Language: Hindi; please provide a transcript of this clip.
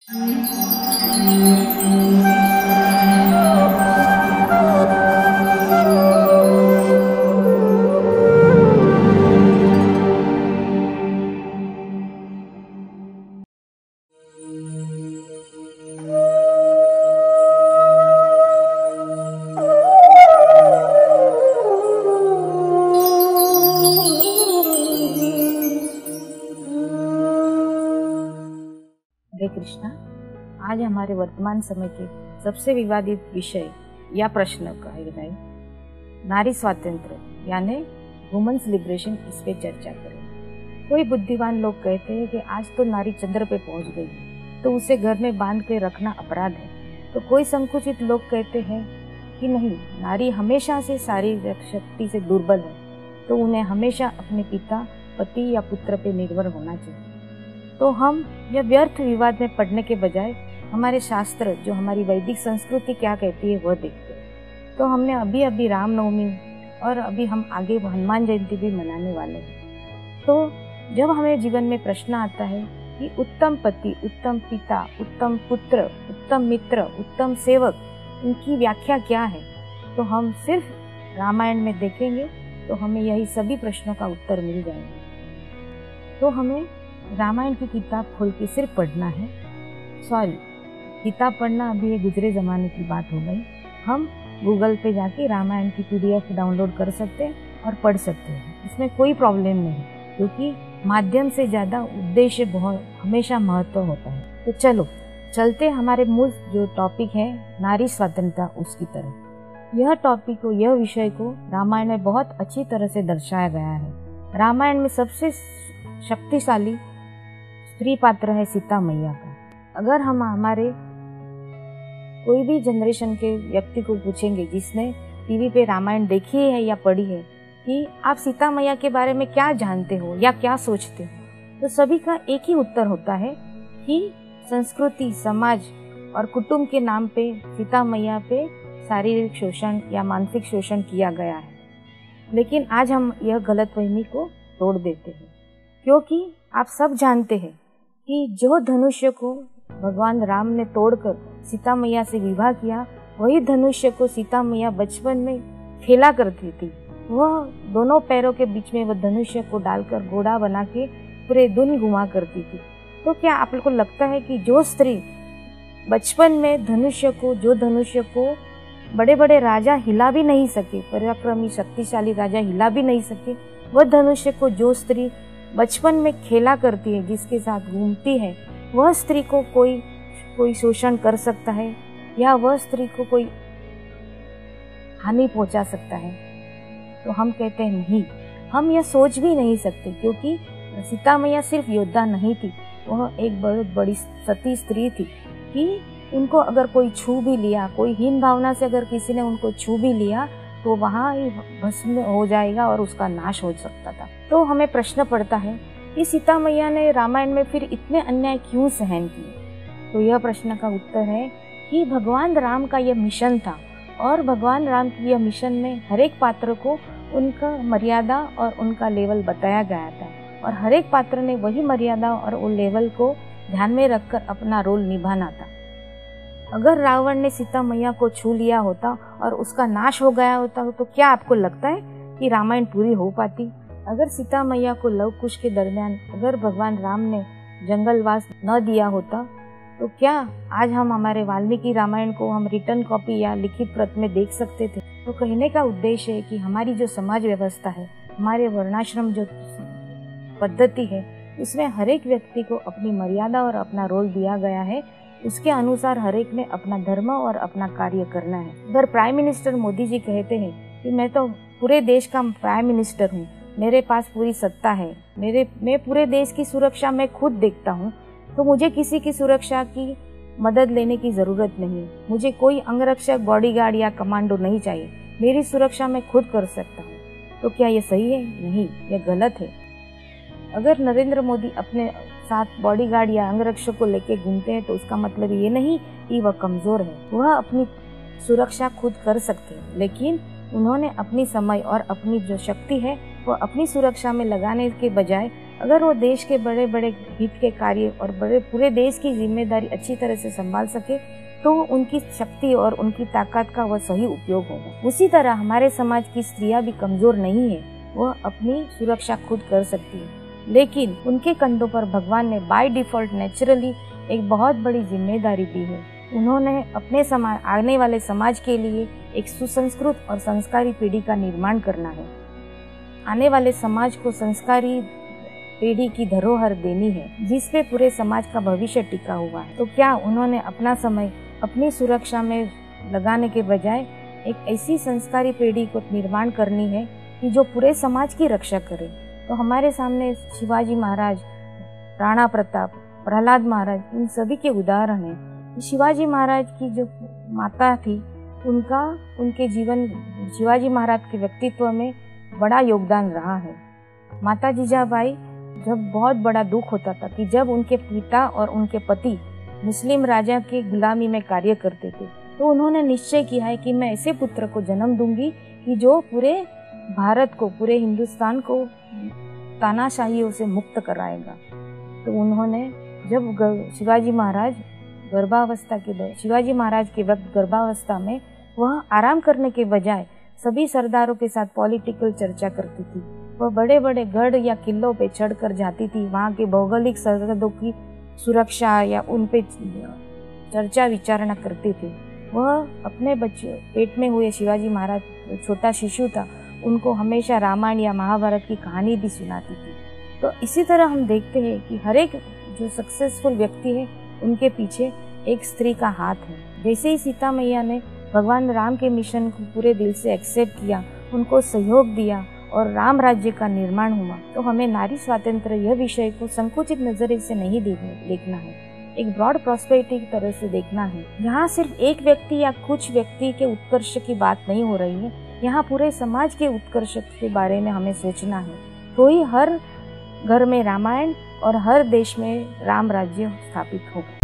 हरे कृष्णा। आज हमारे वर्तमान समय के सबसे विवादित विषय या प्रश्न का है नारी स्वातंत्र यानी वुमेन्स लिबरेशन, इस पे चर्चा करें। कोई बुद्धिमान लोग कहते हैं कि आज तो नारी चंद्र पे पहुंच गई तो उसे घर में बांध के रखना अपराध है। तो कोई संकुचित लोग कहते हैं कि नहीं, नारी हमेशा से शारीरिक शक्ति से दुर्बल है तो उन्हें हमेशा अपने पिता, पति या पुत्र पे निर्भर होना चाहिए। तो हम यह व्यर्थ विवाद में पढ़ने के बजाय हमारे शास्त्र, जो हमारी वैदिक संस्कृति क्या कहती है, वह देखते हैं। तो हमने अभी रामनवमी और अभी हम आगे हनुमान जयंती भी मनाने वाले हैं। तो जब हमें जीवन में प्रश्न आता है कि उत्तम पति, उत्तम पिता, उत्तम पुत्र, उत्तम मित्र, उत्तम सेवक, इनकी व्याख्या क्या है, तो हम सिर्फ रामायण में देखेंगे तो हमें यही सभी प्रश्नों का उत्तर मिल जाएगा। तो हमें रामायण की किताब खोल के सिर्फ पढ़ना है। सॉरी, किताब पढ़ना अभी ये गुजरे ज़माने की बात हो गई। हम गूगल पे जाके रामायण की PDF डाउनलोड कर सकते हैं और पढ़ सकते हैं, इसमें कोई प्रॉब्लम नहीं, क्योंकि माध्यम से ज़्यादा उद्देश्य बहुत हमेशा महत्व होता है। तो चलो चलते हमारे मूल जो टॉपिक है नारी स्वतंत्रता, उसकी तरफ। यह टॉपिक को, यह विषय को रामायण में बहुत अच्छी तरह से दर्शाया गया है। रामायण में सबसे शक्तिशाली स्त्री पात्र है सीता मैया का। अगर हम हमारे कोई भी जनरेशन के व्यक्ति को पूछेंगे जिसने टीवी पे रामायण देखी है या पढ़ी है कि आप सीता मैया के बारे में क्या जानते हो या क्या सोचते हो, तो सभी का एक ही उत्तर होता है कि संस्कृति, समाज और कुटुंब के नाम पे सीता मैया पे शारीरिक शोषण या मानसिक शोषण किया गया है। लेकिन आज हम यह गलतफहमी को तोड़ देते हैं, क्योंकि आप सब जानते हैं कि जो धनुष्य को भगवान राम ने तोड़कर सीता मैया से विवाह किया, वही धनुष्य को सीता मैया बचपन में खेला करती थी। वह दोनों पैरों के बीच में वह धनुष्य को डालकर घोड़ा बना के पूरे दिन घुमा करती थी। तो क्या आप लोग को लगता है कि जो स्त्री बचपन में जो धनुष्य को बड़े बड़े राजा हिला भी नहीं सके, पराक्रमी शक्तिशाली राजा हिला भी नहीं सके, वह धनुष्य को जो स्त्री बचपन में खेला करती है, जिसके साथ घूमती है, वह स्त्री को कोई शोषण कर सकता है या वह स्त्री को कोई हानि पहुंचा सकता है? तो हम कहते हैं नहीं, हम यह सोच भी नहीं सकते, क्योंकि सीता मैया सिर्फ योद्धा नहीं थी, वह एक बहुत बड़ी सती स्त्री थी कि उनको अगर कोई छू भी लिया, कोई हीन भावना से अगर किसी ने उनको छू भी लिया तो वहाँ ही भस्म हो जाएगा और उसका नाश हो सकता था। तो हमें प्रश्न पड़ता है कि सीता मैया ने रामायण में फिर इतने अन्याय क्यों सहन किए? तो यह प्रश्न का उत्तर है कि भगवान राम का यह मिशन था और भगवान राम की यह मिशन में हर एक पात्र को उनका मर्यादा और उनका लेवल बताया गया था और हर एक पात्र ने वही मर्यादा और उन लेवल को ध्यान में रखकर अपना रोल निभाना था। अगर रावण ने सीता मैया को छू लिया होता और उसका नाश हो गया होता तो क्या आपको लगता है कि रामायण पूरी हो पाती? अगर सीता मैया को लव कुश के दरमियान अगर भगवान राम ने जंगलवास न दिया होता तो क्या आज हम हमारे वाल्मीकि रामायण को हम रिटर्न कॉपी या लिखित प्रत में देख सकते थे? तो कहने का उद्देश्य है कि हमारी जो समाज व्यवस्था है, हमारे वर्णाश्रम जो पद्धति है, इसमें हर एक व्यक्ति को अपनी मर्यादा और अपना रोल दिया गया है। उसके अनुसार हर एक ने अपना धर्म और अपना कार्य करना है। अगर प्राइम मिनिस्टर मोदी जी कहते हैं कि मैं तो पूरे देश का प्राइम मिनिस्टर हूँ, मेरे पास पूरी सत्ता है, मैं पूरे देश की सुरक्षा मैं खुद देखता हूँ, तो मुझे किसी की सुरक्षा की मदद लेने की ज़रूरत नहीं, मुझे कोई अंगरक्षक, बॉडीगार्ड या कमांडो नहीं चाहिए, मेरी सुरक्षा मैं खुद कर सकता हूँ। तो क्या ये सही है? नहीं, यह गलत है। अगर नरेंद्र मोदी अपने साथ बॉडीगार्ड या अंगरक्षक को लेके घूमते हैं तो उसका मतलब ये नहीं कि वह कमज़ोर है, वह अपनी सुरक्षा खुद कर सकते हैं, लेकिन उन्होंने अपनी समय और अपनी जो शक्ति है वह अपनी सुरक्षा में लगाने के बजाय अगर वो देश के बड़े बड़े हित के कार्य और पूरे देश की जिम्मेदारी अच्छी तरह से संभाल सके तो उनकी शक्ति और उनकी ताकत का वह सही उपयोग होगा। उसी तरह हमारे समाज की स्त्रियां भी कमजोर नहीं है, वह अपनी सुरक्षा खुद कर सकती है, लेकिन उनके कंधों पर भगवान ने बाय डिफॉल्ट नेचुरली एक बहुत बड़ी जिम्मेदारी दी है। उन्होंने अपने आने वाले समाज के लिए एक सुसंस्कृत और संस्कारी पीढ़ी का निर्माण करना है। आने वाले समाज को संस्कारी पीढ़ी की धरोहर देनी है जिसपे पूरे समाज का भविष्य टिका हुआ है। तो क्या उन्होंने अपना समय अपनी सुरक्षा में लगाने के बजाय एक ऐसी संस्कारी पीढ़ी को निर्माण करनी है कि जो पूरे समाज की रक्षा करे। तो हमारे सामने शिवाजी महाराज, राणा प्रताप, प्रहलाद महाराज, इन सभी के उदाहरण हैं। शिवाजी महाराज की जो माता थी उनके जीवन शिवाजी महाराज के व्यक्तित्व में बड़ा योगदान रहा है। माता जीजाबाई जब बहुत बड़ा दुख होता था कि जब उनके पिता और उनके पति मुस्लिम राजा के गुलामी में कार्य करते थे, तो उन्होंने निश्चय किया है कि मैं ऐसे पुत्र को जन्म दूंगी कि जो पूरे भारत को, पूरे हिंदुस्तान को तानाशाहियों से मुक्त कराएगा। तो उन्होंने जब शिवाजी महाराज के वक्त गर्भावस्था में वह आराम करने के बजाय सभी सरदारों के साथ पॉलिटिकल चर्चा करती थी। वह बड़े बड़े गढ़ या किलों पे चढ़कर जाती थी, वहाँ के भौगोलिक सरहदों की सुरक्षा या उन पे चर्चा विचारणा करती थी। वह अपने बच्चे पेट में हुए शिवाजी महाराज छोटा शिशु था, उनको हमेशा रामायण या महाभारत की कहानी भी सुनाती थी। तो इसी तरह हम देखते हैं कि हर एक जो सक्सेसफुल व्यक्ति है उनके पीछे एक स्त्री का हाथ है। जैसे ही सीता मैया ने भगवान राम के मिशन को पूरे दिल से एक्सेप्ट किया, उनको सहयोग दिया और राम राज्य का निर्माण हुआ, तो हमें नारी स्वातंत्र्य यह विषय को संकुचित नजरिए से नहीं देखना है, एक ब्रॉड प्रॉस्पेरिटी की तरह से देखना है। यहाँ सिर्फ एक व्यक्ति या कुछ व्यक्ति के उत्कर्ष की बात नहीं हो रही है, यहाँ पूरे समाज के उत्कर्ष के बारे में हमें सोचना है। तो ही हर घर में रामायण और हर देश में राम राज्य स्थापित होगा।